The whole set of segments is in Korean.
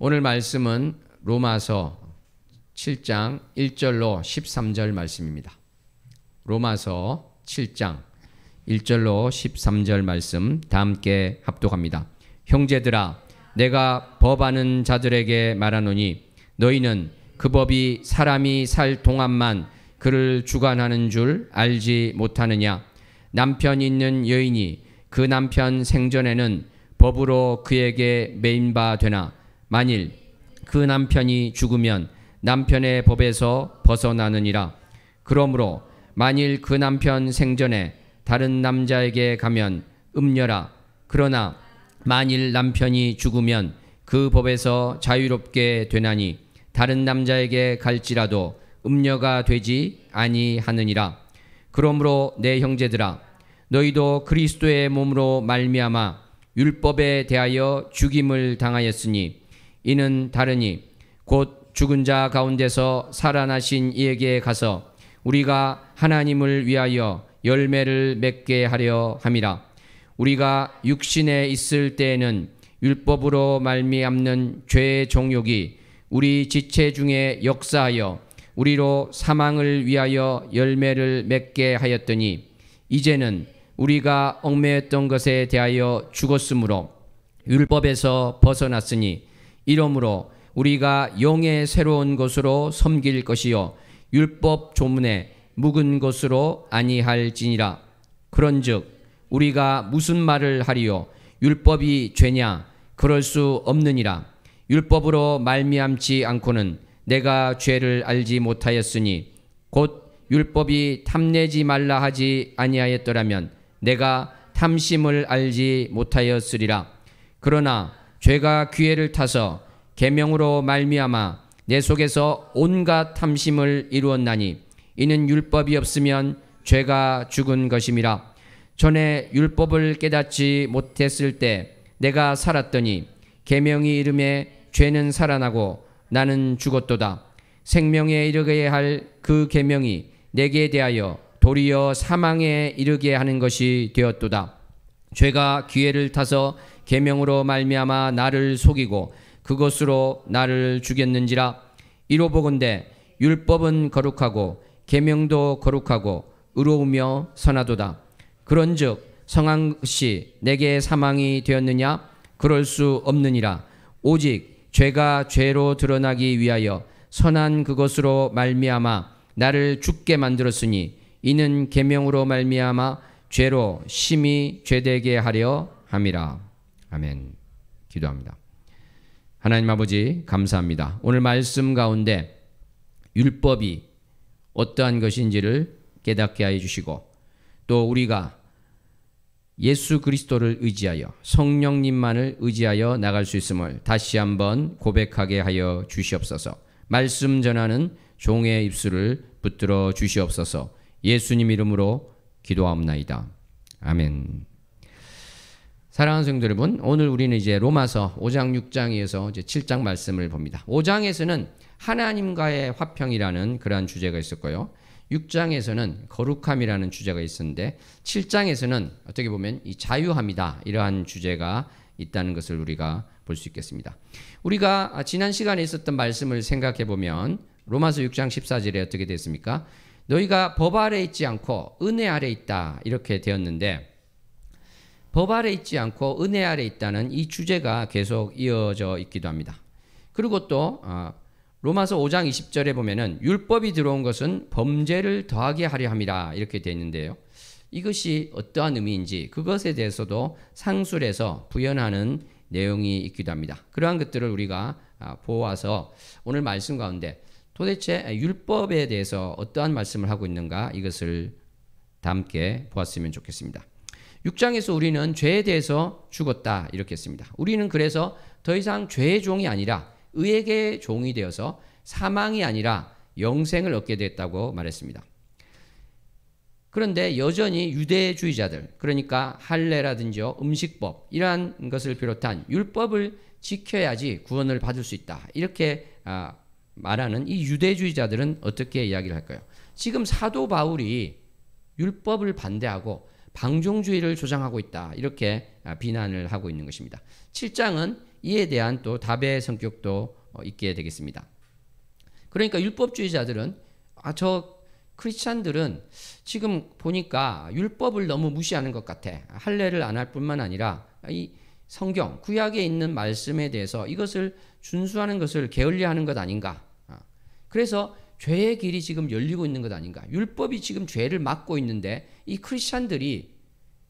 오늘 말씀은 로마서 7장 1절로 13절 말씀입니다. 로마서 7장 1절로 13절 말씀 다 함께 합독합니다. 형제들아, 내가 법하는 자들에게 말하노니 너희는 그 법이 사람이 살 동안만 그를 주관하는 줄 알지 못하느냐? 남편 있는 여인이 그 남편 생전에는 법으로 그에게 매인 바 되나 만일 그 남편이 죽으면 남편의 법에서 벗어나느니라. 그러므로 만일 그 남편 생전에 다른 남자에게 가면 음녀라. 그러나 만일 남편이 죽으면 그 법에서 자유롭게 되나니 다른 남자에게 갈지라도 음녀가 되지 아니하느니라. 그러므로 내 형제들아, 너희도 그리스도의 몸으로 말미암아 율법에 대하여 죽임을 당하였으니 이는 다르니 곧 죽은 자 가운데서 살아나신 이에게 가서 우리가 하나님을 위하여 열매를 맺게 하려 함이라. 우리가 육신에 있을 때에는 율법으로 말미암는 죄의 정욕이 우리 지체 중에 역사하여 우리로 사망을 위하여 열매를 맺게 하였더니 이제는 우리가 얽매였던 것에 대하여 죽었으므로 율법에서 벗어났으니 이러므로 우리가 영의 새로운 것으로 섬길 것이요 율법 조문에 묵은 것으로 아니할지니라. 그런즉 우리가 무슨 말을 하리요? 율법이 죄냐? 그럴 수 없느니라. 율법으로 말미암지 않고는 내가 죄를 알지 못하였으니 곧 율법이 탐내지 말라 하지 아니하였더라면 내가 탐심을 알지 못하였으리라. 그러나 죄가 기회를 타서 계명으로 말미암아 내 속에서 온갖 탐심을 이루었나니 이는 율법이 없으면 죄가 죽은 것임이라. 전에 율법을 깨닫지 못했을 때 내가 살았더니 계명이 이름에 죄는 살아나고 나는 죽었도다. 생명에 이르게 할 그 계명이 내게 대하여 도리어 사망에 이르게 하는 것이 되었도다. 죄가 기회를 타서 계명으로 말미암아 나를 속이고 그것으로 나를 죽였는지라. 이로보건대 율법은 거룩하고 계명도 거룩하고 의로우며 선하도다. 그런즉 성한 것이 내게 사망이 되었느냐? 그럴 수 없느니라. 오직 죄가 죄로 드러나기 위하여 선한 그것으로 말미암아 나를 죽게 만들었으니 이는 계명으로 말미암아 죄로 심히 죄되게 하려 함이라. 아멘. 기도합니다. 하나님 아버지, 감사합니다. 오늘 말씀 가운데 율법이 어떠한 것인지를 깨닫게 하여 주시고 또 우리가 예수 그리스도를 의지하여 성령님만을 의지하여 나갈 수 있음을 다시 한번 고백하게 하여 주시옵소서. 말씀 전하는 종의 입술을 붙들어 주시옵소서. 예수님 이름으로 기도하옵나이다. 아멘. 사랑하는 성도 여러분, 오늘 우리는 이제 로마서 5장 6장에서 이제 7장 말씀을 봅니다. 5장에서는 하나님과의 화평이라는 그러한 주제가 있었고요. 6장에서는 거룩함이라는 주제가 있었는데 7장에서는 어떻게 보면 이 자유함이다, 이러한 주제가 있다는 것을 우리가 볼 수 있겠습니다. 우리가 지난 시간에 있었던 말씀을 생각해 보면 로마서 6장 14절에 어떻게 됐습니까? 너희가 법 아래 있지 않고 은혜 아래 있다, 이렇게 되었는데 법 아래 있지 않고 은혜 아래 있다는 이 주제가 계속 이어져 있기도 합니다. 그리고 또 로마서 5장 20절에 보면은 율법이 들어온 것은 범죄를 더하게 하려 함이라, 이렇게 되어 있는데요. 이것이 어떠한 의미인지 그것에 대해서도 상술해서 부연하는 내용이 있기도 합니다. 그러한 것들을 우리가 보아서 오늘 말씀 가운데 도대체 율법에 대해서 어떠한 말씀을 하고 있는가, 이것을 다 함께 보았으면 좋겠습니다. 6장에서 우리는 죄에 대해서 죽었다, 이렇게 했습니다. 우리는 그래서 더 이상 죄의 종이 아니라 의의 종이 되어서 사망이 아니라 영생을 얻게 됐다고 말했습니다. 그런데 여전히 유대주의자들, 그러니까 할례라든지 음식법, 이러한 것을 비롯한 율법을 지켜야지 구원을 받을 수 있다, 이렇게 말하는 이 유대주의자들은 어떻게 이야기를 할까요? 지금 사도 바울이 율법을 반대하고 방종주의를 조장하고 있다, 이렇게 비난을 하고 있는 것입니다. 7장은 이에 대한 또 답의 성격도 있게 되겠습니다. 그러니까 율법주의자들은 저 크리스찬들은 지금 보니까 율법을 너무 무시하는 것 같아. 할례를 안 할 뿐만 아니라 이 성경 구약에 있는 말씀에 대해서 이것을 준수하는 것을 게을리하는 것 아닌가. 그래서 죄의 길이 지금 열리고 있는 것 아닌가. 율법이 지금 죄를 막고 있는데 이 크리스찬들이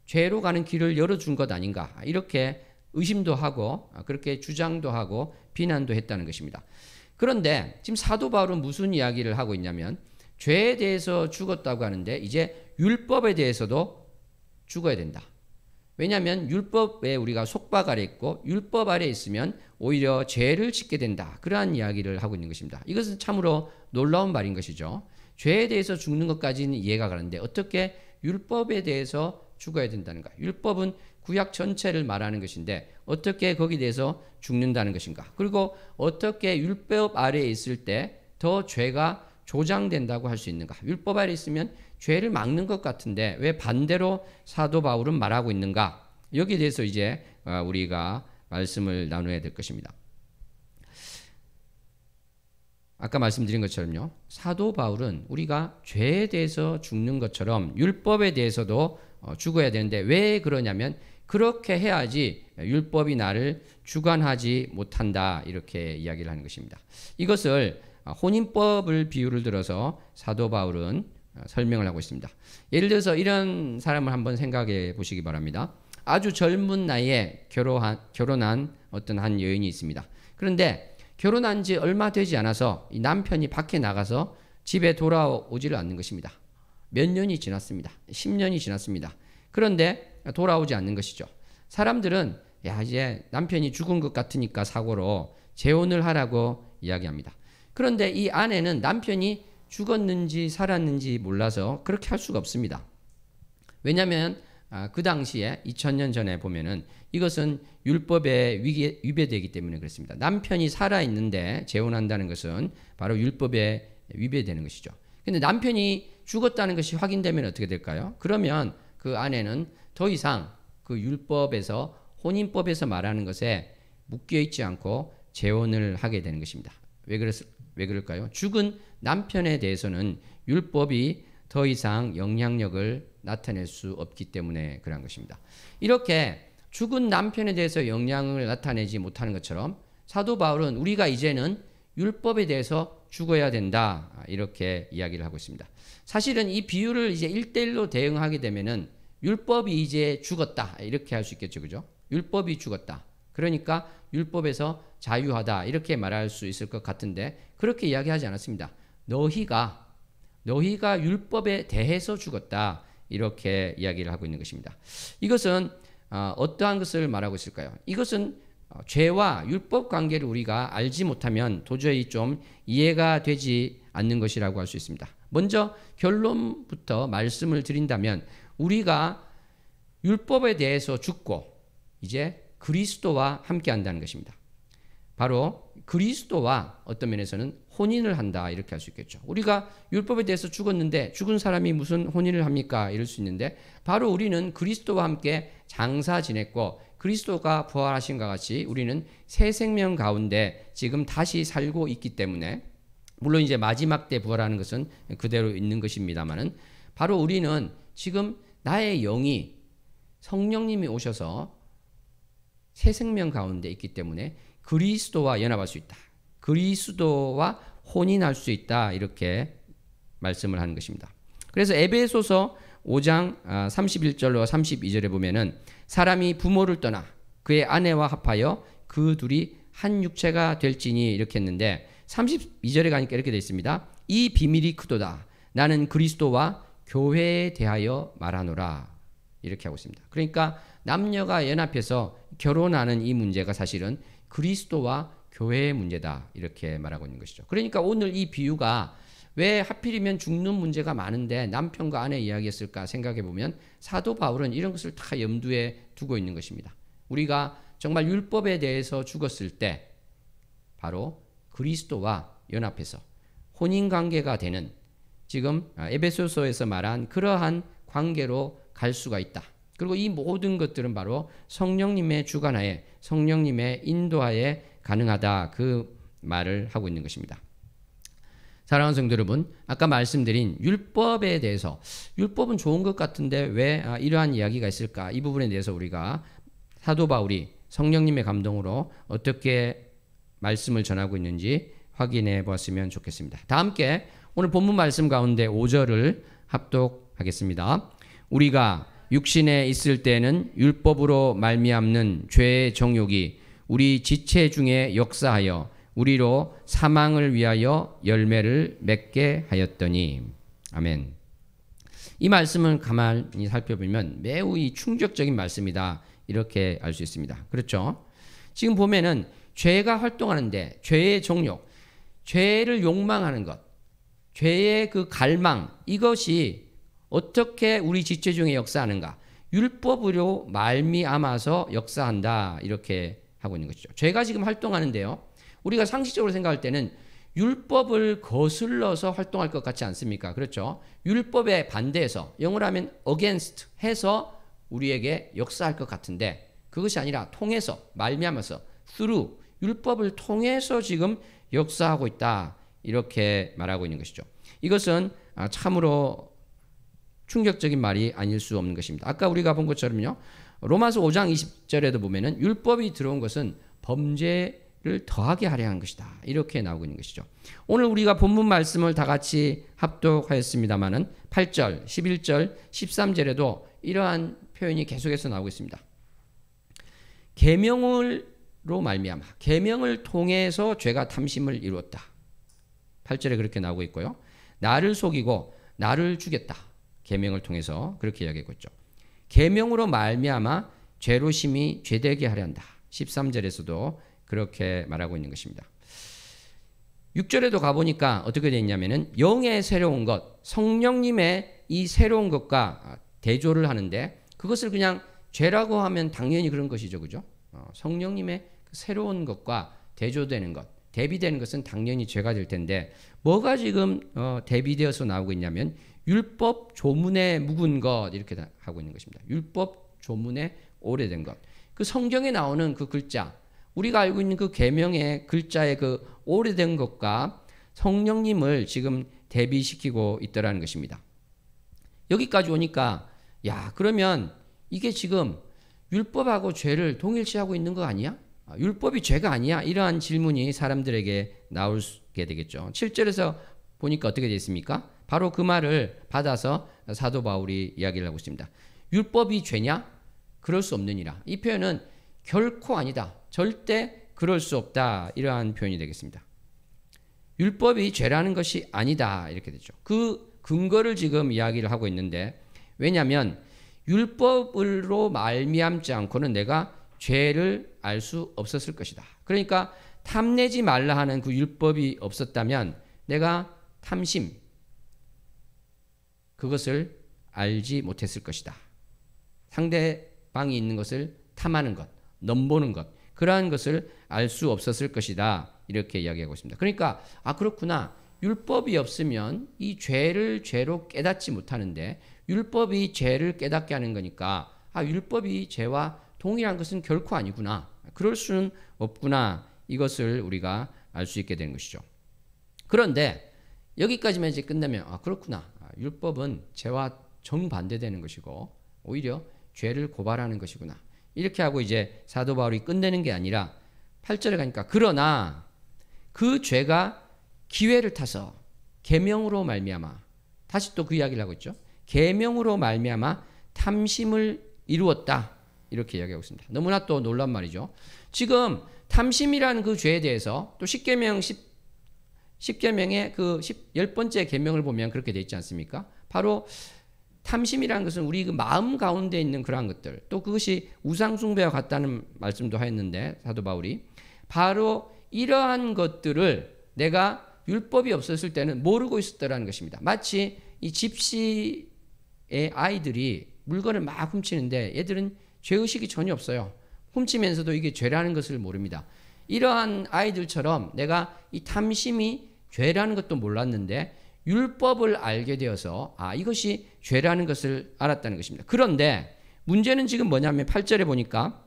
죄로 가는 길을 열어준 것 아닌가. 이렇게 의심도 하고 그렇게 주장도 하고 비난도 했다는 것입니다. 그런데 지금 사도 바울은 무슨 이야기를 하고 있냐면 죄에 대해서 죽었다고 하는데 이제 율법에 대해서도 죽어야 된다. 왜냐하면 율법에 우리가 속박 아래 있고 율법 아래 있으면 오히려 죄를 짓게 된다. 그러한 이야기를 하고 있는 것입니다. 이것은 참으로 놀라운 말인 것이죠. 죄에 대해서 죽는 것까지는 이해가 가는데 어떻게 율법에 대해서 죽어야 된다는가? 율법은 구약 전체를 말하는 것인데 어떻게 거기에 대해서 죽는다는 것인가? 그리고 어떻게 율법 아래에 있을 때 더 죄가 조장된다고 할 수 있는가? 율법 아래 있으면 죄를 막는 것 같은데 왜 반대로 사도 바울은 말하고 있는가? 여기에 대해서 이제 우리가 말씀을 나눠야 될 것입니다. 아까 말씀드린 것처럼요. 사도 바울은 우리가 죄에 대해서 죽는 것처럼 율법에 대해서도 죽어야 되는데 왜 그러냐면 그렇게 해야지 율법이 나를 주관하지 못한다. 이렇게 이야기를 하는 것입니다. 이것을 혼인법을 비유를 들어서 사도 바울은 설명을 하고 있습니다. 예를 들어서 이런 사람을 한번 생각해 보시기 바랍니다. 아주 젊은 나이에 결혼한 어떤 한 여인이 있습니다. 그런데 결혼한 지 얼마 되지 않아서 이 남편이 밖에 나가서 집에 돌아오지를 않는 것입니다. 몇 년이 지났습니다. 10년이 지났습니다. 그런데 돌아오지 않는 것이죠. 사람들은 이제 남편이 죽은 것 같으니까 사고로 재혼을 하라고 이야기합니다. 그런데 이 아내는 남편이 죽었는지 살았는지 몰라서 그렇게 할 수가 없습니다. 왜냐하면 그 당시에 2000년 전에 보면은 이것은 율법에 위배되기 때문에 그렇습니다. 남편이 살아있는데 재혼한다는 것은 바로 율법에 위배되는 것이죠. 근데 남편이 죽었다는 것이 확인되면 어떻게 될까요? 그러면 그 아내는 더 이상 그 율법에서 혼인법에서 말하는 것에 묶여있지 않고 재혼을 하게 되는 것입니다. 왜 그럴까요? 죽은 남편에 대해서는 율법이 더 이상 영향력을 나타낼 수 없기 때문에 그런 것입니다. 이렇게 죽은 남편에 대해서 영향을 나타내지 못하는 것처럼 사도 바울은 우리가 이제는 율법에 대해서 죽어야 된다. 이렇게 이야기를 하고 있습니다. 사실은 이 비유를 이제 1대1로 대응하게 되면은 율법이 이제 죽었다. 이렇게 할 수 있겠죠. 그죠? 율법이 죽었다. 그러니까 율법에서 자유하다. 이렇게 말할 수 있을 것 같은데 그렇게 이야기하지 않았습니다. 너희가 율법에 대해서 죽었다. 이렇게 이야기를 하고 있는 것입니다. 이것은 어떠한 것을 말하고 있을까요? 이것은 죄와 율법 관계를 우리가 알지 못하면 도저히 좀 이해가 되지 않는 것이라고 할 수 있습니다. 먼저 결론부터 말씀을 드린다면 우리가 율법에 대해서 죽고 이제 그리스도와 함께 한다는 것입니다. 바로 그리스도와 어떤 면에서는 혼인을 한다 이렇게 할 수 있겠죠. 우리가 율법에 대해서 죽었는데 죽은 사람이 무슨 혼인을 합니까? 이럴 수 있는데 바로 우리는 그리스도와 함께 장사 지냈고 그리스도가 부활하신 것 같이 우리는 새 생명 가운데 지금 다시 살고 있기 때문에 물론 이제 마지막 때 부활하는 것은 그대로 있는 것입니다만은 바로 우리는 지금 나의 영이 성령님이 오셔서 새 생명 가운데 있기 때문에 그리스도와 연합할 수 있다. 그리스도와 혼인할 수 있다. 이렇게 말씀을 하는 것입니다. 그래서 에베소서 5장 31절로 32절에 보면은 사람이 부모를 떠나 그의 아내와 합하여 그 둘이 한 육체가 될지니 이렇게 했는데 32절에 가니까 이렇게 되어 있습니다. 이 비밀이 크도다. 나는 그리스도와 교회에 대하여 말하노라. 이렇게 하고 있습니다. 그러니까 남녀가 연합해서 결혼하는 이 문제가 사실은 그리스도와 교회의 문제다. 이렇게 말하고 있는 것이죠. 그러니까 오늘 이 비유가 왜 하필이면 죽는 문제가 많은데 남편과 아내 이야기했을까 생각해 보면 사도 바울은 이런 것을 다 염두에 두고 있는 것입니다. 우리가 정말 율법에 대해서 죽었을 때 바로 그리스도와 연합해서 혼인관계가 되는 지금 에베소서에서 말한 그러한 관계로 갈 수가 있다. 그리고 이 모든 것들은 바로 성령님의 주관하에, 성령님의 인도하에 가능하다, 그 말을 하고 있는 것입니다. 사랑하는 성도 여러분, 아까 말씀드린 율법에 대해서, 율법은 좋은 것 같은데 왜 이러한 이야기가 있을까? 이 부분에 대해서 우리가 사도 바울이 성령님의 감동으로 어떻게 말씀을 전하고 있는지 확인해 보았으면 좋겠습니다. 다 함께 오늘 본문 말씀 가운데 5절을 합독하겠습니다. 우리가 육신에 있을 때는 율법으로 말미암는 죄의 정욕이 우리 지체 중에 역사하여 우리로 사망을 위하여 열매를 맺게 하였더니. 아멘. 이 말씀을 가만히 살펴보면 매우 이 충격적인 말씀이다, 이렇게 알 수 있습니다. 그렇죠? 지금 보면은 죄가 활동하는데 죄의 정욕, 죄를 욕망하는 것, 죄의 그 갈망, 이것이 어떻게 우리 지체 중에 역사하는가? 율법으로 말미암아서 역사한다, 이렇게 하고 있는 것이죠. 죄가 지금 활동하는데요, 우리가 상식적으로 생각할 때는 율법을 거슬러서 활동할 것 같지 않습니까? 그렇죠? 율법에 반대해서, 영어로 하면 against 해서 우리에게 역사할 것 같은데, 그것이 아니라 통해서, 말미암아서, through, 율법을 통해서 지금 역사하고 있다, 이렇게 말하고 있는 것이죠. 이것은 참으로 충격적인 말이 아닐 수 없는 것입니다. 아까 우리가 본 것처럼요, 로마서 5장 20절에도 보면은 율법이 들어온 것은 범죄를 더하게 하려 한 것이다, 이렇게 나오고 있는 것이죠. 오늘 우리가 본문 말씀을 다 같이 합독하였습니다마는 8절, 11절, 13절에도 이러한 표현이 계속해서 나오고 있습니다. 계명으로 말미암아, 계명을 통해서 죄가 탐심을 이루었다. 8절에 그렇게 나오고 있고요. 나를 속이고 나를 죽였다. 계명을 통해서 그렇게 이야기하고 있죠. 계명으로 말미암아 죄로 심히 죄되게 하려 한다. 13절에서도 그렇게 말하고 있는 것입니다. 6절에도 가보니까 어떻게 되어 있냐면은 영의 새로운 것, 성령님의 이 새로운 것과 대조를 하는데, 그것을 그냥 죄라고 하면 당연히 그런 것이죠. 그죠? 성령님의 새로운 것과 대조되는 것, 대비되는 것은 당연히 죄가 될 텐데, 뭐가 지금 대비되어서 나오고 있냐면 율법 조문에 묵은 것, 이렇게 하고 있는 것입니다. 율법 조문에 오래된 것. 그 성경에 나오는 그 글자, 우리가 알고 있는 그 계명의 글자의 그 오래된 것과 성령님을 지금 대비시키고 있더라는 것입니다. 여기까지 오니까, 야, 그러면 이게 지금 율법하고 죄를 동일시하고 있는 거 아니야? 율법이 죄가 아니야? 이러한 질문이 사람들에게 나오게 되겠죠. 7절에서 보니까 어떻게 되어 있습니까? 바로 그 말을 받아서 사도 바울이 이야기를 하고 있습니다. 율법이 죄냐? 그럴 수 없느니라. 이 표현은 결코 아니다, 절대 그럴 수 없다, 이러한 표현이 되겠습니다. 율법이 죄라는 것이 아니다, 이렇게 되죠. 그 근거를 지금 이야기를 하고 있는데, 왜냐하면 율법으로 말미암지 않고는 내가 죄를 알 수 없었을 것이다. 그러니까 탐내지 말라 하는 그 율법이 없었다면 내가 탐심, 그것을 알지 못했을 것이다. 상대방이 있는 것을 탐하는 것, 넘보는 것, 그러한 것을 알 수 없었을 것이다, 이렇게 이야기하고 있습니다. 그러니까 그렇구나, 율법이 없으면 이 죄를 죄로 깨닫지 못하는데 율법이 죄를 깨닫게 하는 거니까 율법이 죄와 동일한 것은 결코 아니구나, 그럴 수는 없구나, 이것을 우리가 알 수 있게 되는 것이죠. 그런데 여기까지만 이제 끝내면 그렇구나, 율법은 죄와 정반대되는 것이고 오히려 죄를 고발하는 것이구나, 이렇게 하고 이제 사도 바울이 끝내는 게 아니라 8절에 가니까, 그러나 그 죄가 기회를 타서 계명으로 말미암아, 다시 또 그 이야기를 하고 있죠. 계명으로 말미암아 탐심을 이루었다, 이렇게 이야기하고 있습니다. 너무나 또 놀란 말이죠. 지금 탐심이라는 그 죄에 대해서 또 십계명의 그 10번째 계명을 보면 그렇게 되어 있지 않습니까? 바로 탐심이라는 것은 우리 그 마음 가운데 있는 그러한 것들, 또 그것이 우상숭배와 같다는 말씀도 하였는데 사도 바울이 바로 이러한 것들을 내가 율법이 없었을 때는 모르고 있었다라는 것입니다. 마치 이 집시의 아이들이 물건을 막 훔치는데 얘들은 죄의식이 전혀 없어요. 훔치면서도 이게 죄라는 것을 모릅니다. 이러한 아이들처럼 내가 이 탐심이 죄라는 것도 몰랐는데 율법을 알게 되어서 이것이 죄라는 것을 알았다는 것입니다. 그런데 문제는 지금 뭐냐면 8절에 보니까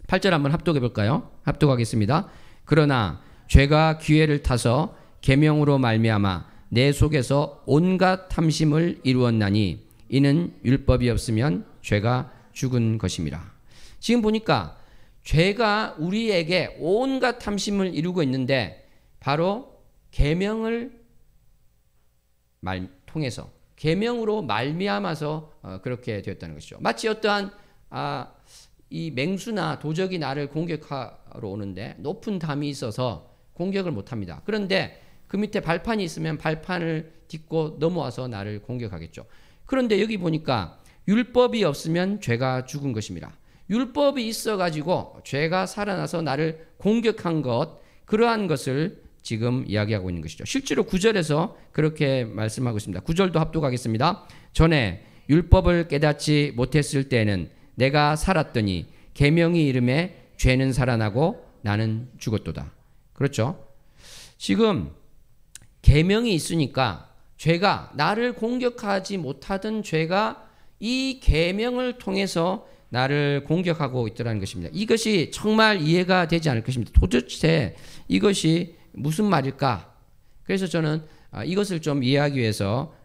8절 한번 합독해 볼까요? 합독하겠습니다. 그러나 죄가 기회를 타서 계명으로 말미암아 내 속에서 온갖 탐심을 이루었나니 이는 율법이 없으면 죄가 죽은 것임이라. 지금 보니까 죄가 우리에게 온갖 탐심을 이루고 있는데 바로 계명을 통해서 계명으로 말미암아서 그렇게 되었다는 것이죠. 마치 어떠한 이 맹수나 도적이 나를 공격하러 오는데 높은 담이 있어서 공격을 못합니다. 그런데 그 밑에 발판이 있으면 발판을 딛고 넘어와서 나를 공격하겠죠. 그런데 여기 보니까 율법이 없으면 죄가 죽은 것입니다. 율법이 있어가지고 죄가 살아나서 나를 공격한 것, 그러한 것을 지금 이야기하고 있는 것이죠. 실제로 9절에서 그렇게 말씀하고 있습니다. 9절도 합독하겠습니다. 전에 율법을 깨닫지 못했을 때는 내가 살았더니 계명이 이름에 죄는 살아나고 나는 죽었도다. 그렇죠? 지금 계명이 있으니까 죄가 나를 공격하지 못하던 죄가 이 계명을 통해서 나를 공격하고 있더라는 것입니다. 이것이 정말 이해가 되지 않을 것입니다. 도대체 이것이 무슨 말일까? 그래서 저는 이것을 좀 이해하기 위해서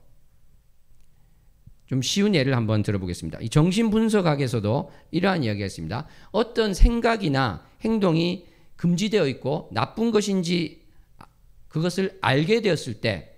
좀 쉬운 예를 한번 들어보겠습니다. 이 정신분석학에서도 이러한 이야기가 있습니다. 어떤 생각이나 행동이 금지되어 있고 나쁜 것인지 그것을 알게 되었을 때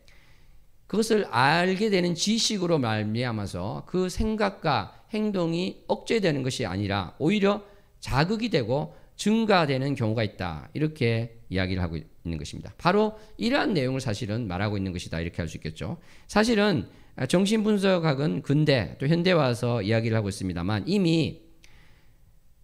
그것을 알게 되는 지식으로 말미암아서 그 생각과 행동이 억제되는 것이 아니라 오히려 자극이 되고 증가되는 경우가 있다. 이렇게 이야기를 하고 있는 것입니다. 바로 이러한 내용을 사실은 말하고 있는 것이다. 이렇게 할 수 있겠죠. 사실은 정신분석학은 근대 또 현대 와서 이야기를 하고 있습니다만 이미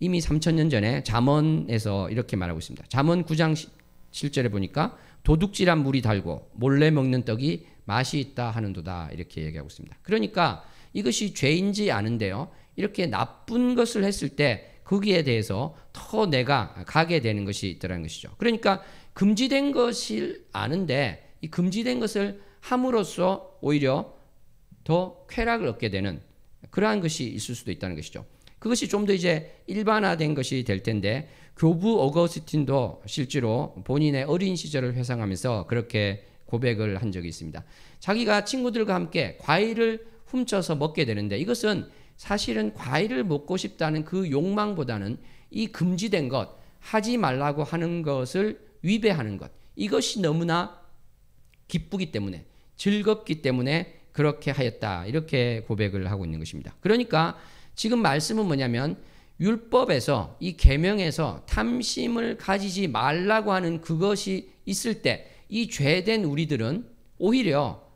3000년 전에 잠언에서 이렇게 말하고 있습니다. 잠언 9장 7절에 보니까 도둑질한 물이 달고 몰래 먹는 떡이 맛이 있다 하는도다. 이렇게 얘기하고 있습니다. 그러니까 이것이 죄인지 아는데요. 이렇게 나쁜 것을 했을 때 거기에 대해서 더 내가 가게 되는 것이 있더라는 것이죠. 그러니까 금지된 것을 아는데 이 금지된 것을 함으로써 오히려 더 쾌락을 얻게 되는 그러한 것이 있을 수도 있다는 것이죠. 그것이 좀 더 이제 일반화된 것이 될 텐데 교부 어거스틴도 실제로 본인의 어린 시절을 회상하면서 그렇게 고백을 한 적이 있습니다. 자기가 친구들과 함께 과일을 훔쳐서 먹게 되는데 이것은 사실은 과일을 먹고 싶다는 그 욕망보다는 이 금지된 것, 하지 말라고 하는 것을 위배하는 것, 이것이 너무나 기쁘기 때문에 즐겁기 때문에 그렇게 하였다. 이렇게 고백을 하고 있는 것입니다. 그러니까 지금 말씀은 뭐냐면 율법에서 이 계명에서 탐심을 가지지 말라고 하는 그것이 있을 때 이 죄된 우리들은 오히려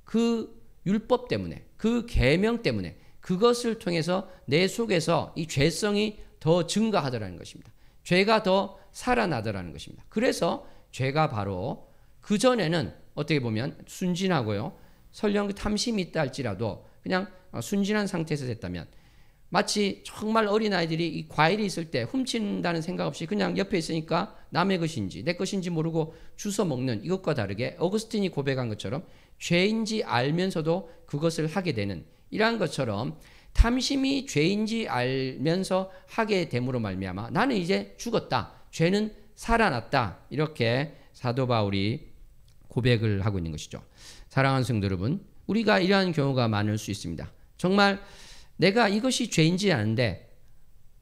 그 율법 때문에 그 계명 때문에 그것을 통해서 내 속에서 이 죄성이 더 증가하더라는 것입니다. 죄가 더 살아나더라는 것입니다. 그래서 죄가 바로 그전에는 어떻게 보면 순진하고요. 설령 그 탐심이 있다 할지라도 그냥 순진한 상태에서 됐다면 마치 정말 어린아이들이 이 과일이 있을 때 훔친다는 생각 없이 그냥 옆에 있으니까 남의 것인지 내 것인지 모르고 주워 먹는 이것과 다르게 어거스틴이 고백한 것처럼 죄인지 알면서도 그것을 하게 되는 이러한 것처럼 탐심이 죄인지 알면서 하게 됨으로 말미암아 나는 이제 죽었다. 죄는 살아났다. 이렇게 사도 바울이 고백을 하고 있는 것이죠. 사랑하는 성도 여러분, 우리가 이러한 경우가 많을 수 있습니다. 정말 내가 이것이 죄인지 아는데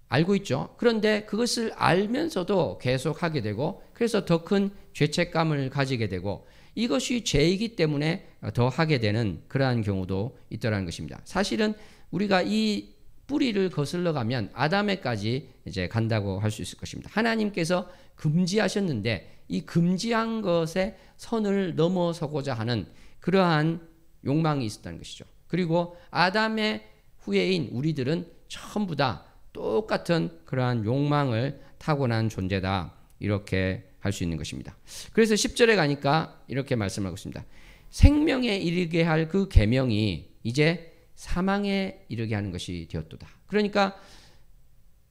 알고 있죠. 그런데 그것을 알면서도 계속 하게 되고 그래서 더 큰 죄책감을 가지게 되고 이것이 죄이기 때문에 더 하게 되는 그러한 경우도 있더라는 것입니다. 사실은 우리가 이 뿌리를 거슬러 가면 아담에까지 이제 간다고 할 수 있을 것입니다. 하나님께서 금지하셨는데 이 금지한 것에 선을 넘어서고자 하는 그러한 욕망이 있었다는 것이죠. 그리고 아담의 후예인 우리들은 전부 다 똑같은 그러한 욕망을 타고난 존재다. 이렇게 할 수 있는 것입니다. 그래서 10절에 가니까 이렇게 말씀하고 있습니다. 생명에 이르게 할 그 계명이 이제 사망에 이르게 하는 것이 되었도다. 그러니까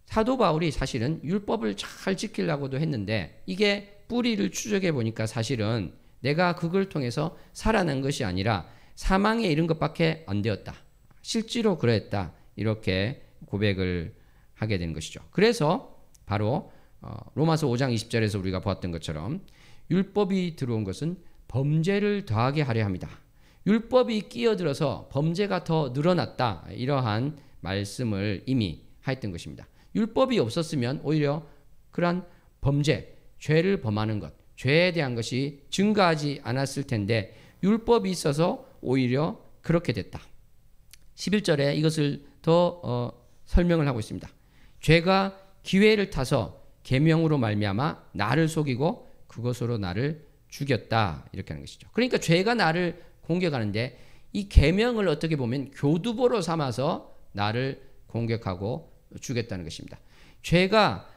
사도 바울이 사실은 율법을 잘 지키려고도 했는데 이게 뿌리를 추적해 보니까 사실은 내가 그걸 통해서 살아난 것이 아니라 사망에 이른 것밖에 안 되었다. 실제로 그랬다. 이렇게 고백을 하게 되는 것이죠. 그래서 바로 로마서 5장 20절에서 우리가 보았던 것처럼 율법이 들어온 것은 범죄를 더하게 하려 합니다. 율법이 끼어들어서 범죄가 더 늘어났다. 이러한 말씀을 이미 하였던 것입니다. 율법이 없었으면 오히려 그러한 범죄, 죄를 범하는 것, 죄에 대한 것이 증가하지 않았을 텐데 율법이 있어서 오히려 그렇게 됐다. 11절에 이것을 더 설명을 하고 있습니다. 죄가 기회를 타서 계명으로 말미암아 나를 속이고 그것으로 나를 죽였다. 이렇게 하는 것이죠. 그러니까 죄가 나를 공격하는데 이 계명을 어떻게 보면 교두보로 삼아서 나를 공격하고 죽였다는 것입니다. 죄가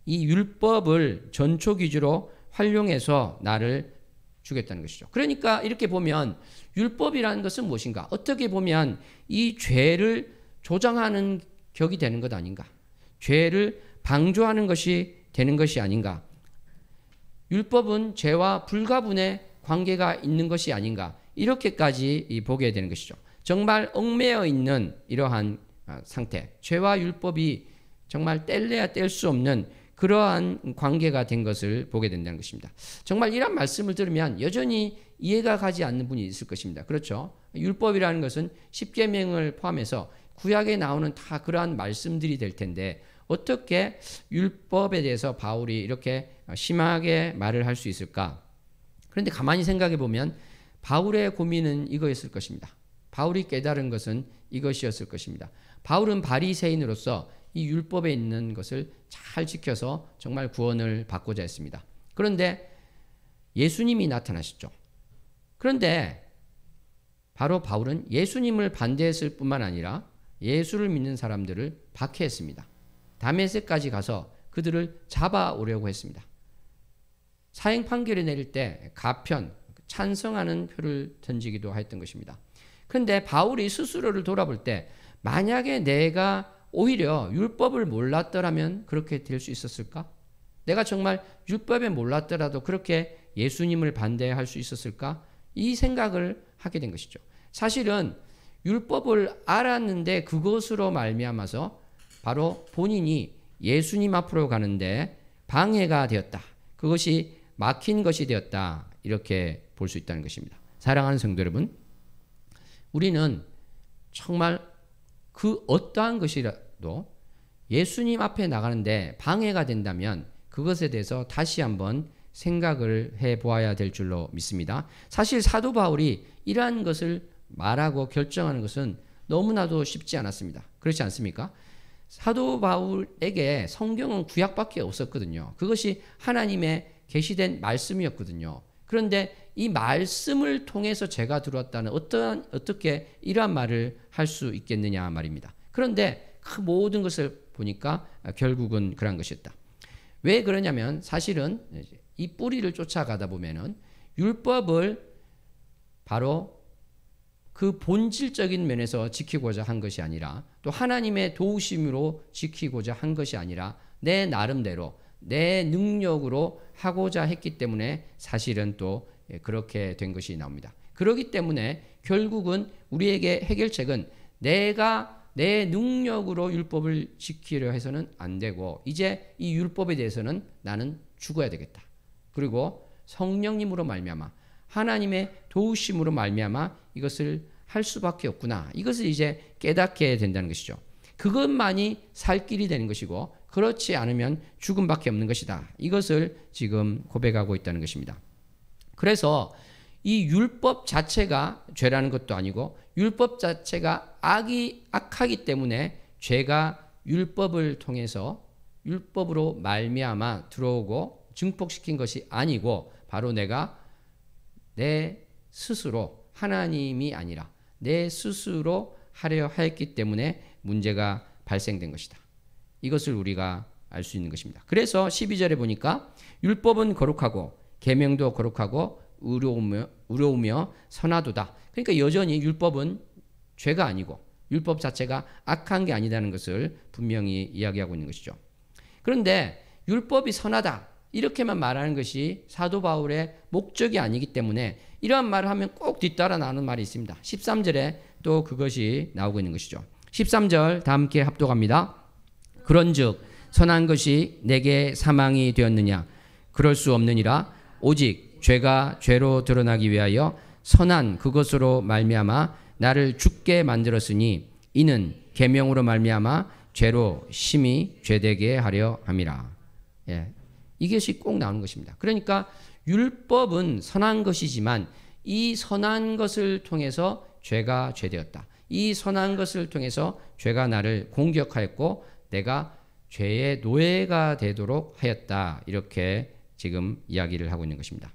이 율법을 전초 기주로 활용해서 나를 죽였다는 것이죠. 그러니까 이렇게 보면 율법이라는 것은 무엇인가? 어떻게 보면 이 죄를 조장하는 격이 되는 것 아닌가? 죄를 방조하는 것이 되는 것이 아닌가? 율법은 죄와 불가분의 관계가 있는 것이 아닌가? 이렇게까지 보게 되는 것이죠. 정말 얽매여 있는 이러한 상태, 죄와 율법이 정말 뗄래야 뗄 수 없는 그러한 관계가 된 것을 보게 된다는 것입니다. 정말 이런 말씀을 들으면 여전히 이해가 가지 않는 분이 있을 것입니다. 그렇죠? 율법이라는 것은 십계명을 포함해서 구약에 나오는 다 그러한 말씀들이 될 텐데 어떻게 율법에 대해서 바울이 이렇게 심하게 말을 할 수 있을까? 그런데 가만히 생각해 보면 바울의 고민은 이거였을 것입니다. 바울이 깨달은 것은 이것이었을 것입니다. 바울은 바리새인으로서 이 율법에 있는 것을 잘 지켜서 정말 구원을 받고자 했습니다. 그런데 예수님이 나타나셨죠. 그런데 바로 바울은 예수님을 반대했을 뿐만 아니라 예수를 믿는 사람들을 박해했습니다. 다메섹까지 가서 그들을 잡아오려고 했습니다. 사형 판결을 내릴 때 가편, 찬성하는 표를 던지기도 했던 것입니다. 그런데 바울이 스스로를 돌아볼 때 만약에 내가 오히려 율법을 몰랐더라면 그렇게 될 수 있었을까? 내가 정말 율법에 몰랐더라도 그렇게 예수님을 반대할 수 있었을까? 이 생각을 하게 된 것이죠. 사실은 율법을 알았는데 그것으로 말미암아서 바로 본인이 예수님 앞으로 가는데 방해가 되었다. 그것이 막힌 것이 되었다. 이렇게 볼 수 있다는 것입니다. 사랑하는 성도 여러분, 우리는 정말 그 어떠한 것이라도 예수님 앞에 나가는데 방해가 된다면 그것에 대해서 다시 한번 생각을 해보아야 될 줄로 믿습니다. 사실 사도 바울이 이러한 것을 말하고 결정하는 것은 너무나도 쉽지 않았습니다. 그렇지 않습니까? 사도 바울에게 성경은 구약밖에 없었거든요. 그것이 하나님의 계시된 말씀이었거든요. 그런데 이 말씀을 통해서 죄가 들어왔다는 어떻게 이러한 말을 할 수 있겠느냐 말입니다. 그런데 그 모든 것을 보니까 결국은 그런 것이었다. 왜 그러냐면 사실은 이 뿌리를 쫓아가다 보면은 율법을 바로 그 본질적인 면에서 지키고자 한 것이 아니라 또 하나님의 도우심으로 지키고자 한 것이 아니라 내 나름대로 내 능력으로 하고자 했기 때문에 사실은 또 그렇게 된 것이 나옵니다. 그렇기 때문에 결국은 우리에게 해결책은 내가 내 능력으로 율법을 지키려 해서는 안 되고 이제 이 율법에 대해서는 나는 죽어야 되겠다. 그리고 성령님으로 말미암아 하나님의 도우심으로 말미암아 이것을 할 수밖에 없구나. 이것을 이제 깨닫게 된다는 것이죠. 그것만이 살 길이 되는 것이고 그렇지 않으면 죽음밖에 없는 것이다. 이것을 지금 고백하고 있다는 것입니다. 그래서 이 율법 자체가 죄라는 것도 아니고 율법 자체가 악하기 때문에 죄가 율법을 통해서 율법으로 말미암아 들어오고 증폭시킨 것이 아니고 바로 내가 내 스스로 하나님이 아니라 내 스스로 하려 했기 때문에 문제가 발생된 것이다. 이것을 우리가 알 수 있는 것입니다. 그래서 12절에 보니까 율법은 거룩하고 계명도 거룩하고 의로우며 선하도다. 그러니까 여전히 율법은 죄가 아니고 율법 자체가 악한 게 아니다는 것을 분명히 이야기하고 있는 것이죠. 그런데 율법이 선하다 이렇게만 말하는 것이 사도 바울의 목적이 아니기 때문에 이러한 말을 하면 꼭 뒤따라 나오는 말이 있습니다. 13절에 또 그것이 나오고 있는 것이죠. 13절 다 함께 합독합니다. 그런즉 선한 것이 내게 사망이 되었느냐? 그럴 수 없느니라. 오직 죄가 죄로 드러나기 위하여 선한 그것으로 말미암아 나를 죽게 만들었으니 이는 계명으로 말미암아 죄로 심히 죄되게 하려 함이라. 예, 이것이 꼭 나오는 것입니다. 그러니까 율법은 선한 것이지만 이 선한 것을 통해서 죄가 죄되었다. 이 선한 것을 통해서 죄가 나를 공격하였고 내가 죄의 노예가 되도록 하였다. 이렇게 지금 이야기를 하고 있는 것입니다.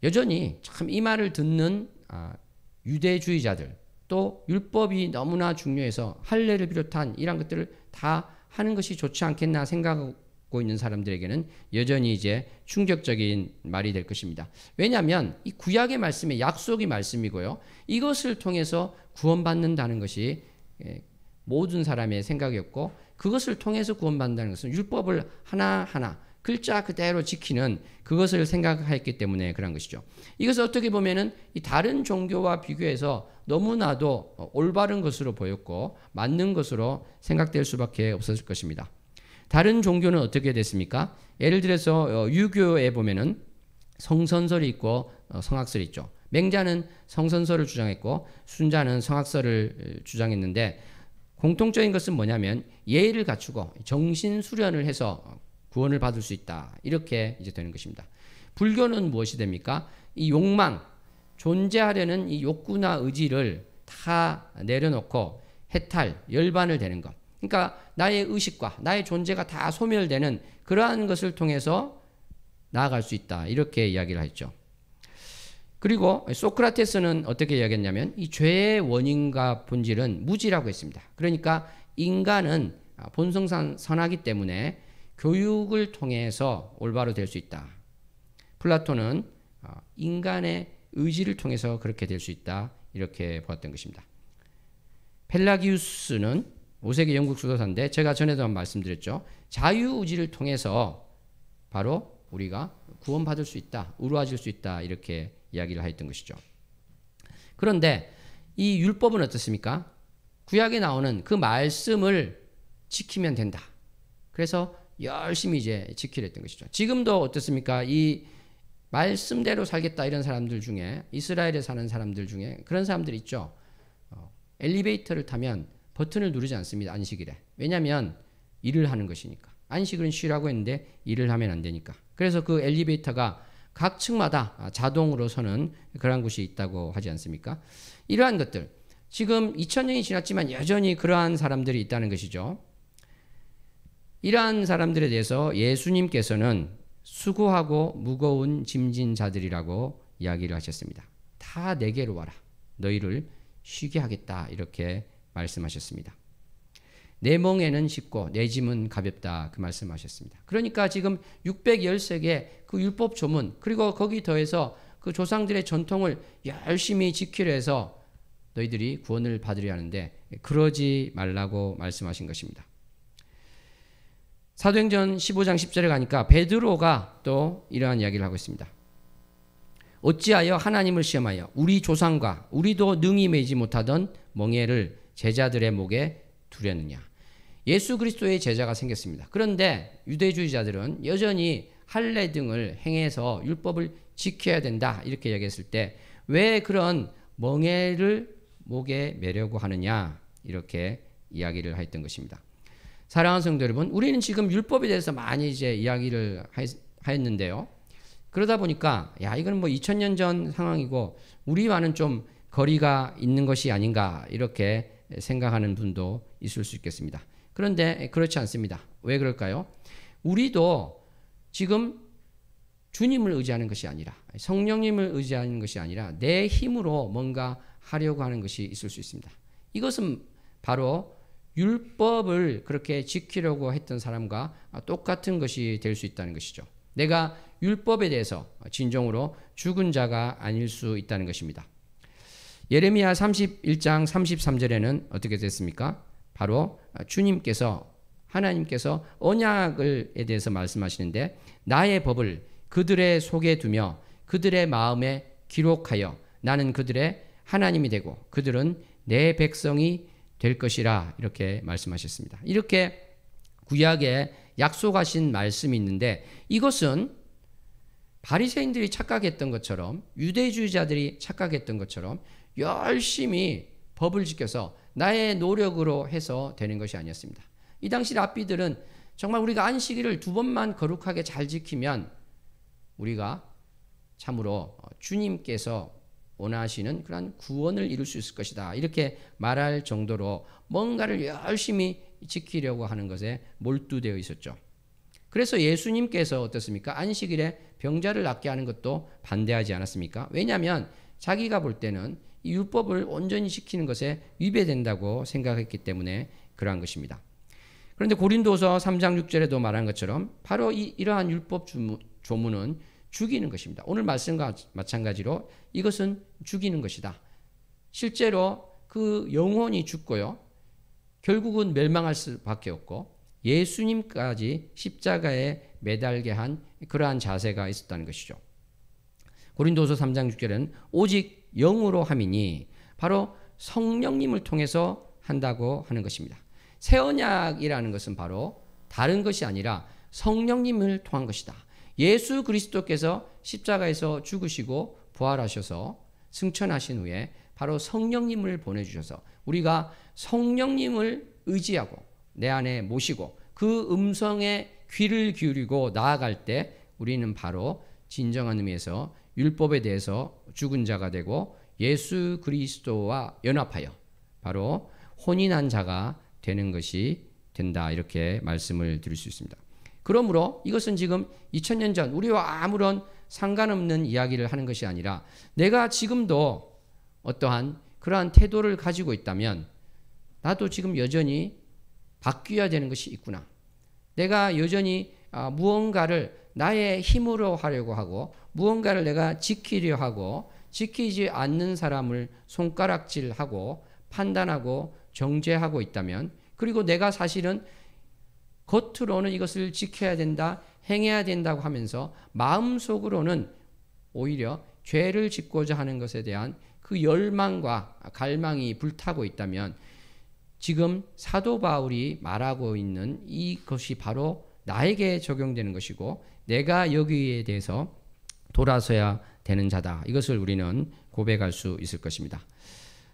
여전히 참 이 말을 듣는 유대주의자들, 또 율법이 너무나 중요해서 할례를 비롯한 이런 것들을 다 하는 것이 좋지 않겠나 생각하고 있는 사람들에게는 여전히 이제 충격적인 말이 될 것입니다. 왜냐하면 이 구약의 말씀의 약속의 말씀이고요. 이것을 통해서 구원받는다는 것이 모든 사람의 생각이었고, 그것을 통해서 구원받는다는 것은 율법을 하나하나 글자 그대로 지키는 그것을 생각했기 때문에 그런 것이죠. 이것을 어떻게 보면은 이 다른 종교와 비교해서 너무나도 올바른 것으로 보였고 맞는 것으로 생각될 수밖에 없었을 것입니다. 다른 종교는 어떻게 됐습니까? 예를 들어서 유교에 보면은 성선설이 있고 성악설이 있죠. 맹자는 성선설을 주장했고 순자는 성악설을 주장했는데, 공통적인 것은 뭐냐면 예의를 갖추고 정신 수련을 해서 구원을 받을 수 있다. 이렇게 이제 되는 것입니다. 불교는 무엇이 됩니까? 이 욕망, 존재하려는 이 욕구나 의지를 다 내려놓고 해탈, 열반을 되는 것. 그러니까 나의 의식과 나의 존재가 다 소멸되는 그러한 것을 통해서 나아갈 수 있다. 이렇게 이야기를 했죠. 그리고 소크라테스는 어떻게 이야기했냐면 이 죄의 원인과 본질은 무지라고 했습니다. 그러니까 인간은 본성상 선하기 때문에 교육을 통해서 올바로 될 수 있다. 플라톤은 인간의 의지를 통해서 그렇게 될 수 있다. 이렇게 보았던 것입니다. 펠라기우스는 5세기 영국 수도사인데 제가 전에도 한번 말씀드렸죠. 자유의지를 통해서 바로 우리가 구원받을 수 있다. 의로워질 수 있다. 이렇게 이야기를 하였던 것이죠. 그런데 이 율법은 어떻습니까? 구약에 나오는 그 말씀을 지키면 된다. 그래서 열심히 이제 지키려 했던 것이죠. 지금도 어떻습니까? 이 말씀대로 살겠다 이런 사람들 중에, 이스라엘에 사는 사람들 중에 그런 사람들이 있죠. 엘리베이터를 타면 버튼을 누르지 않습니다. 안식일에. 왜냐하면 일을 하는 것이니까. 안식일은 쉬라고 했는데 일을 하면 안 되니까. 그래서 그 엘리베이터가 각 층마다 자동으로 서는 그런 곳이 있다고 하지 않습니까? 이러한 것들. 지금 2000년이 지났지만 여전히 그러한 사람들이 있다는 것이죠. 이러한 사람들에 대해서 예수님께서는 수고하고 무거운 짐진 자들이라고 이야기를 하셨습니다. 다 내게로 와라. 너희를 쉬게 하겠다. 이렇게 말씀하셨습니다. 내 멍에는 쉽고 내 짐은 가볍다. 그 말씀하셨습니다. 그러니까 지금 613개 그 율법 조문, 그리고 거기 더해서 그 조상들의 전통을 열심히 지키려 해서 너희들이 구원을 받으려 하는데 그러지 말라고 말씀하신 것입니다. 사도행전 15장 10절에 가니까 베드로가 또 이러한 이야기를 하고 있습니다. 어찌하여 하나님을 시험하여 우리 조상과 우리도 능히 매지 못하던 멍에를 제자들의 목에 두렸느냐. 예수 그리스도의 제자가 생겼습니다. 그런데 유대주의자들은 여전히 할례 등을 행해서 율법을 지켜야 된다 이렇게 이야기했을 때 왜 그런 멍에를 목에 매려고 하느냐 이렇게 이야기를 했던 것입니다. 사랑하는 성도 여러분, 우리는 지금 율법에 대해서 많이 이제 이야기를 했는데요. 그러다 보니까 야 이건 뭐 2000년 전 상황이고 우리와는 좀 거리가 있는 것이 아닌가 이렇게 생각하는 분도 있을 수 있겠습니다. 그런데 그렇지 않습니다. 왜 그럴까요? 우리도 지금 주님을 의지하는 것이 아니라 성령님을 의지하는 것이 아니라 내 힘으로 뭔가 하려고 하는 것이 있을 수 있습니다. 이것은 바로 율법을 그렇게 지키려고 했던 사람과 똑같은 것이 될 수 있다는 것이죠. 내가 율법에 대해서 진정으로 죽은 자가 아닐 수 있다는 것입니다. 예레미야 31장 33절에는 어떻게 됐습니까? 바로 주님께서 하나님께서 언약에 대해서 말씀하시는데 나의 법을 그들의 속에 두며 그들의 마음에 기록하여 나는 그들의 하나님이 되고 그들은 내 백성이 될 것이라 이렇게 말씀하셨습니다. 이렇게 구약에 약속하신 말씀이 있는데 이것은 바리새인들이 착각했던 것처럼 유대주의자들이 착각했던 것처럼 열심히 법을 지켜서 나의 노력으로 해서 되는 것이 아니었습니다. 이 당시 랍비들은 정말 우리가 안식일을 2번만 거룩하게 잘 지키면 우리가 참으로 주님께서 원하시는 그런 구원을 이룰 수 있을 것이다. 이렇게 말할 정도로 뭔가를 열심히 지키려고 하는 것에 몰두되어 있었죠. 그래서 예수님께서 어떻습니까? 안식일에 병자를 낫게 하는 것도 반대하지 않았습니까? 왜냐하면 자기가 볼 때는 이 율법을 온전히 지키는 것에 위배된다고 생각했기 때문에 그러한 것입니다. 그런데 고린도서 3장 6절에도 말한 것처럼 바로 이러한 율법 조문은 죽이는 것입니다. 오늘 말씀과 마찬가지로 이것은 죽이는 것이다. 실제로 그 영혼이 죽고요. 결국은 멸망할 수밖에 없고 예수님까지 십자가에 매달게 한 그러한 자세가 있었다는 것이죠. 고린도서 3장 6절에는 오직 영으로 함이니 바로 성령님을 통해서 한다고 하는 것입니다. 새 언약이라는 것은 바로 다른 것이 아니라 성령님을 통한 것이다. 예수 그리스도께서 십자가에서 죽으시고 부활하셔서 승천하신 후에 바로 성령님을 보내주셔서 우리가 성령님을 의지하고 내 안에 모시고 그 음성에 귀를 기울이고 나아갈 때 우리는 바로 진정한 의미에서 율법에 대해서 죽은 자가 되고 예수 그리스도와 연합하여 바로 혼인한 자가 되는 것이 된다. 이렇게 말씀을 드릴 수 있습니다. 그러므로 이것은 지금 2000년 전 우리와 아무런 상관없는 이야기를 하는 것이 아니라 내가 지금도 어떠한 그러한 태도를 가지고 있다면 나도 지금 여전히 바뀌어야 되는 것이 있구나. 내가 여전히 무언가를 나의 힘으로 하려고 하고 무언가를 내가 지키려 하고 지키지 않는 사람을 손가락질하고 판단하고 정죄하고 있다면 그리고 내가 사실은 겉으로는 이것을 지켜야 된다, 행해야 된다고 하면서 마음속으로는 오히려 죄를 짓고자 하는 것에 대한 그 열망과 갈망이 불타고 있다면 지금 사도 바울이 말하고 있는 이것이 바로 나에게 적용되는 것이고 내가 여기에 대해서 돌아서야 되는 자다. 이것을 우리는 고백할 수 있을 것입니다.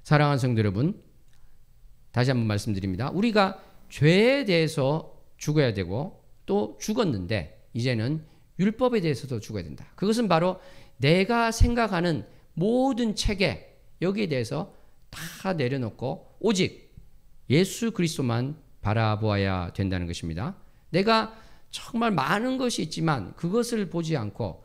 사랑하는 성도 여러분, 다시 한번 말씀드립니다. 우리가 죄에 대해서 죽어야 되고 또 죽었는데 이제는 율법에 대해서도 죽어야 된다. 그것은 바로 내가 생각하는 모든 체계 여기에 대해서 다 내려놓고 오직 예수 그리스도만 바라보아야 된다는 것입니다. 내가 정말 많은 것이 있지만 그것을 보지 않고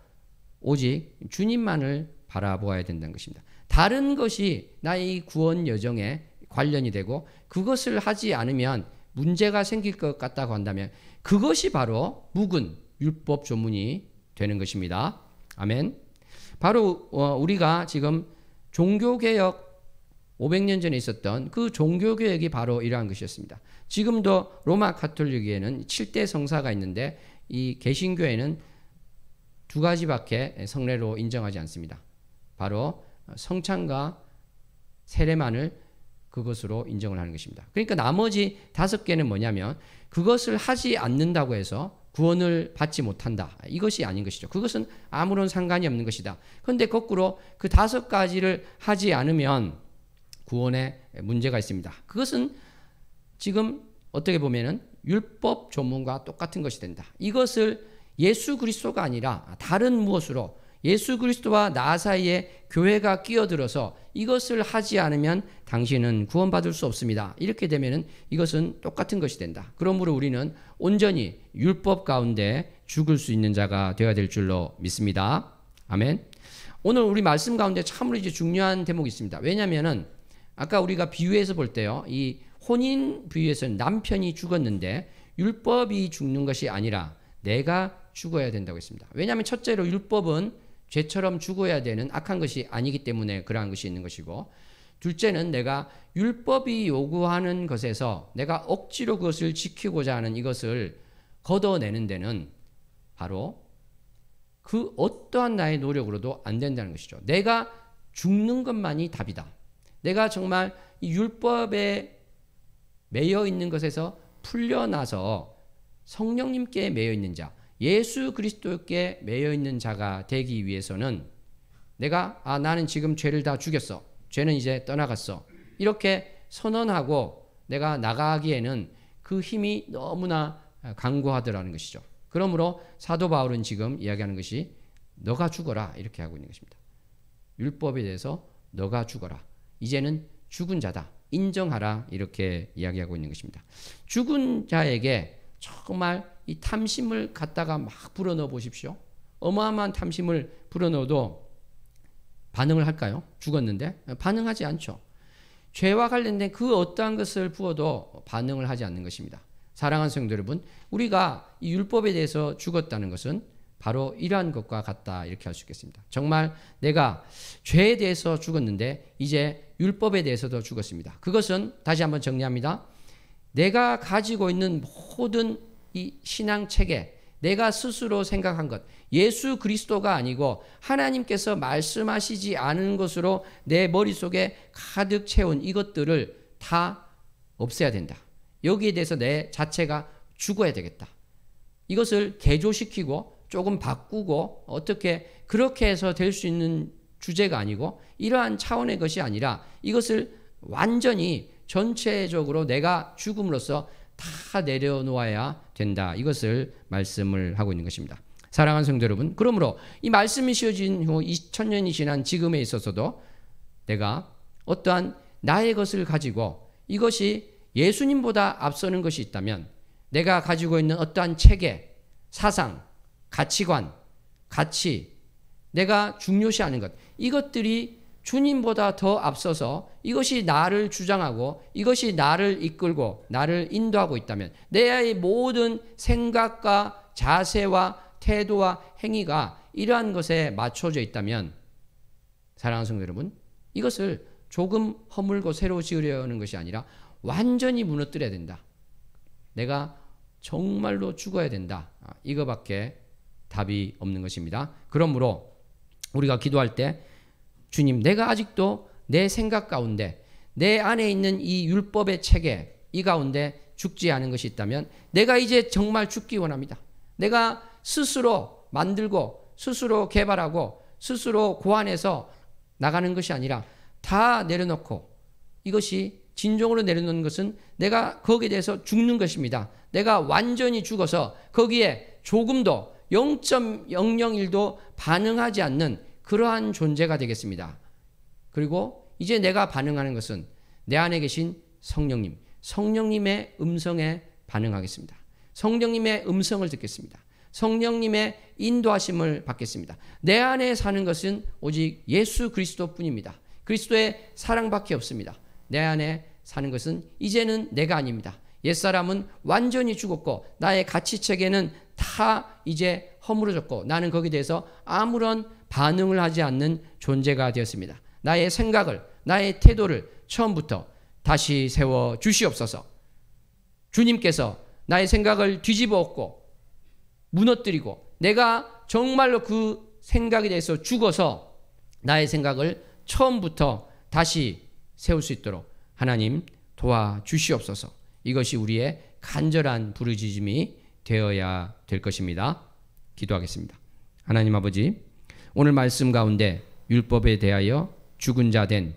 오직 주님만을 바라보아야 된다는 것입니다. 다른 것이 나의 구원 여정에 관련이 되고 그것을 하지 않으면 문제가 생길 것 같다고 한다면 그것이 바로 묵은 율법 조문이 되는 것입니다. 아멘. 바로 우리가 지금 종교개혁 500년 전에 있었던 그 종교개혁이 바로 이러한 것이었습니다. 지금도 로마 가톨릭에는 7대 성사가 있는데 이 개신교에는 2가지밖에 성례로 인정하지 않습니다. 바로 성찬과 세례만을 그것으로 인정을 하는 것입니다. 그러니까 나머지 5개는 뭐냐면 그것을 하지 않는다고 해서 구원을 받지 못한다. 이것이 아닌 것이죠. 그것은 아무런 상관이 없는 것이다. 그런데 거꾸로 그 5가지를 하지 않으면 구원에 문제가 있습니다. 그것은 지금 어떻게 보면은 율법 조문과 똑같은 것이 된다. 이것을 예수 그리스도가 아니라 다른 무엇으로 예수 그리스도와 나 사이에 교회가 끼어들어서 이것을 하지 않으면 당신은 구원받을 수 없습니다. 이렇게 되면은 이것은 똑같은 것이 된다. 그러므로 우리는 온전히 율법 가운데 죽을 수 있는 자가 되어야 될 줄로 믿습니다. 아멘. 오늘 우리 말씀 가운데 참으로 이제 중요한 대목이 있습니다. 왜냐하면은 아까 우리가 비유해서 볼 때요, 이 혼인 비유에서는 남편이 죽었는데 율법이 죽는 것이 아니라 내가 죽어야 된다고 했습니다. 왜냐하면 첫째로 율법은 죄처럼 죽어야 되는 악한 것이 아니기 때문에 그러한 것이 있는 것이고, 둘째는 내가 율법이 요구하는 것에서 내가 억지로 그것을 지키고자 하는 이것을 걷어내는 데는 바로 그 어떠한 나의 노력으로도 안 된다는 것이죠. 내가 죽는 것만이 답이다. 내가 정말 이 율법에 매여 있는 것에서 풀려나서 성령님께 매여 있는 자, 예수 그리스도께 매여 있는 자가 되기 위해서는 내가 나는 지금 죄를 다 죽였어. 죄는 이제 떠나갔어. 이렇게 선언하고 내가 나가기에는 그 힘이 너무나 강고하더라는 것이죠. 그러므로 사도 바울은 지금 이야기하는 것이 너가 죽어라 이렇게 하고 있는 것입니다. 율법에 대해서 너가 죽어라. 이제는 죽은 자다. 인정하라 이렇게 이야기하고 있는 것입니다. 죽은 자에게 정말 이 탐심을 갖다가 막 불어넣어 보십시오. 어마어마한 탐심을 불어넣어도 반응을 할까요? 죽었는데 반응하지 않죠. 죄와 관련된 그 어떠한 것을 부어도 반응을 하지 않는 것입니다. 사랑하는 성도 여러분, 우리가 이 율법에 대해서 죽었다는 것은 바로 이러한 것과 같다 이렇게 할 수 있겠습니다. 정말 내가 죄에 대해서 죽었는데 이제 율법에 대해서도 죽었습니다. 그것은 다시 한번 정리합니다. 내가 가지고 있는 모든 이 신앙 체계, 내가 스스로 생각한 것, 예수 그리스도가 아니고 하나님께서 말씀하시지 않은 것으로 내 머릿속에 가득 채운 이것들을 다 없애야 된다. 여기에 대해서 내 자체가 죽어야 되겠다. 이것을 개조시키고 조금 바꾸고 어떻게 그렇게 해서 될 수 있는 주제가 아니고 이러한 차원의 것이 아니라 이것을 완전히 전체적으로 내가 죽음으로써 다 내려놓아야 된다. 이것을 말씀을 하고 있는 것입니다. 사랑하는 성도 여러분, 그러므로 이 말씀이 씌워진 후 2000년이 지난 지금에 있어서도 내가 어떠한 나의 것을 가지고 이것이 예수님보다 앞서는 것이 있다면 내가 가지고 있는 어떠한 체계, 사상, 가치관, 가치, 내가 중요시하는 것, 이것들이 주님보다 더 앞서서 이것이 나를 주장하고 이것이 나를 이끌고 나를 인도하고 있다면 내 모든 생각과 자세와 태도와 행위가 이러한 것에 맞춰져 있다면 사랑하는 성도 여러분, 이것을 조금 허물고 새로 지으려는 것이 아니라 완전히 무너뜨려야 된다. 내가 정말로 죽어야 된다. 이거밖에 답이 없는 것입니다. 그러므로 우리가 기도할 때 주님, 내가 아직도 내 생각 가운데 내 안에 있는 이 율법의 체계 이 가운데 죽지 않은 것이 있다면 내가 이제 정말 죽기 원합니다. 내가 스스로 만들고 스스로 개발하고 스스로 고안해서 나가는 것이 아니라 다 내려놓고 이것이 진정으로 내려놓는 것은 내가 거기에 대해서 죽는 것입니다. 내가 완전히 죽어서 거기에 조금도 0.001도 반응하지 않는 그러한 존재가 되겠습니다. 그리고 이제 내가 반응하는 것은 내 안에 계신 성령님, 성령님의 음성에 반응하겠습니다. 성령님의 음성을 듣겠습니다. 성령님의 인도하심을 받겠습니다. 내 안에 사는 것은 오직 예수 그리스도뿐입니다. 그리스도의 사랑밖에 없습니다. 내 안에 사는 것은 이제는 내가 아닙니다. 옛사람은 완전히 죽었고 나의 가치체계는 다 이제 허물어졌고 나는 거기에 대해서 아무런 반응을 하지 않는 존재가 되었습니다. 나의 생각을, 나의 태도를 처음부터 다시 세워 주시옵소서. 주님께서 나의 생각을 뒤집어 엎고 무너뜨리고 내가 정말로 그 생각에 대해서 죽어서 나의 생각을 처음부터 다시 세울 수 있도록 하나님 도와주시옵소서. 이것이 우리의 간절한 부르짖음이 되어야 될 것입니다. 기도하겠습니다. 하나님 아버지, 오늘 말씀 가운데 율법에 대하여 죽은 자 된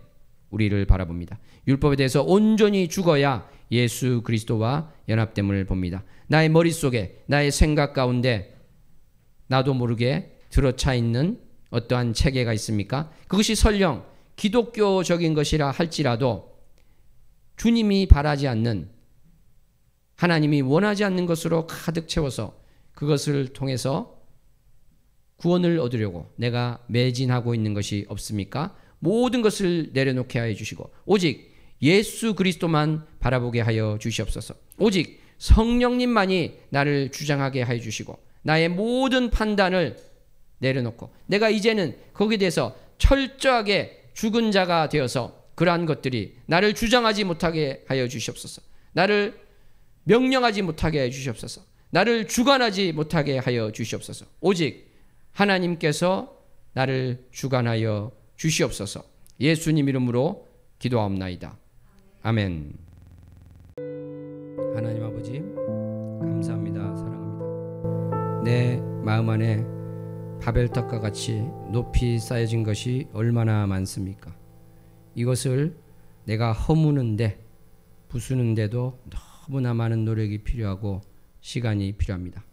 우리를 바라봅니다. 율법에 대해서 온전히 죽어야 예수 그리스도와 연합됨을 봅니다. 나의 머릿속에 나의 생각 가운데 나도 모르게 들어차 있는 어떠한 체계가 있습니까? 그것이 설령 기독교적인 것이라 할지라도 주님이 바라지 않는, 하나님이 원하지 않는 것으로 가득 채워서 그것을 통해서 구원을 얻으려고 내가 매진하고 있는 것이 없습니까? 모든 것을 내려놓게 하여 주시고 오직 예수 그리스도만 바라보게 하여 주시옵소서. 오직 성령님만이 나를 주장하게 하여 주시고 나의 모든 판단을 내려놓고 내가 이제는 거기에 대해서 철저하게 죽은 자가 되어서 그러한 것들이 나를 주장하지 못하게 하여 주시옵소서. 나를 명령하지 못하게 하여 주시옵소서. 나를 주관하지 못하게 하여 주시옵소서. 오직 하나님께서 나를 주관하여 주시옵소서. 예수님 이름으로 기도하옵나이다. 아멘. 하나님 아버지 감사합니다. 사랑합니다. 내 마음 안에 바벨탑과 같이 높이 쌓여진 것이 얼마나 많습니까? 이것을 내가 허무는데 부수는데도 너무나 많은 노력이 필요하고 시간이 필요합니다.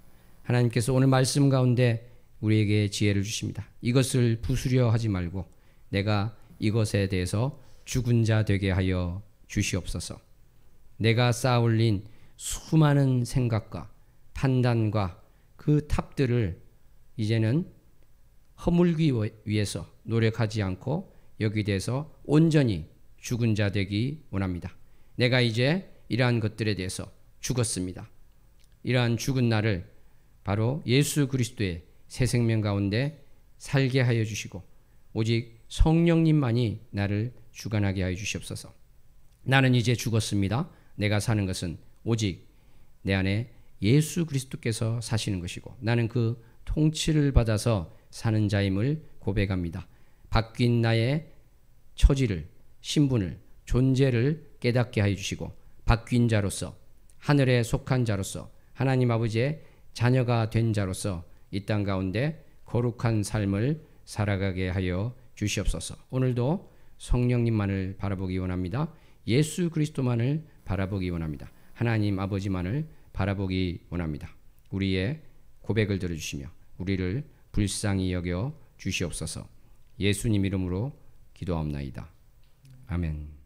하나님께서 오늘 말씀 가운데 우리에게 지혜를 주십니다. 이것을 부수려 하지 말고 내가 이것에 대해서 죽은 자 되게 하여 주시옵소서. 내가 쌓아올린 수많은 생각과 판단과 그 탑들을 이제는 허물기 위해서 노력하지 않고 여기에 대해서 온전히 죽은 자 되기 원합니다. 내가 이제 이러한 것들에 대해서 죽었습니다. 이러한 죽은 나를 바로 예수 그리스도의 새 생명 가운데 살게 하여 주시고 오직 성령님만이 나를 주관하게 하여 주시옵소서. 나는 이제 죽었습니다. 내가 사는 것은 오직 내 안에 예수 그리스도께서 사시는 것이고 나는 그 통치를 받아서 사는 자임을 고백합니다. 바뀐 나의 처지를, 신분을, 존재를 깨닫게 하여 주시고 바뀐 자로서 하늘에 속한 자로서 하나님 아버지의 자녀가 된 자로서 이 땅 가운데 거룩한 삶을 살아가게 하여 주시옵소서. 오늘도 성령님만을 바라보기 원합니다. 예수 그리스도만을 바라보기 원합니다. 하나님 아버지만을 바라보기 원합니다. 우리의 고백을 들어주시며 우리를 불쌍히 여겨 주시옵소서. 예수님 이름으로 기도하옵나이다. 아멘.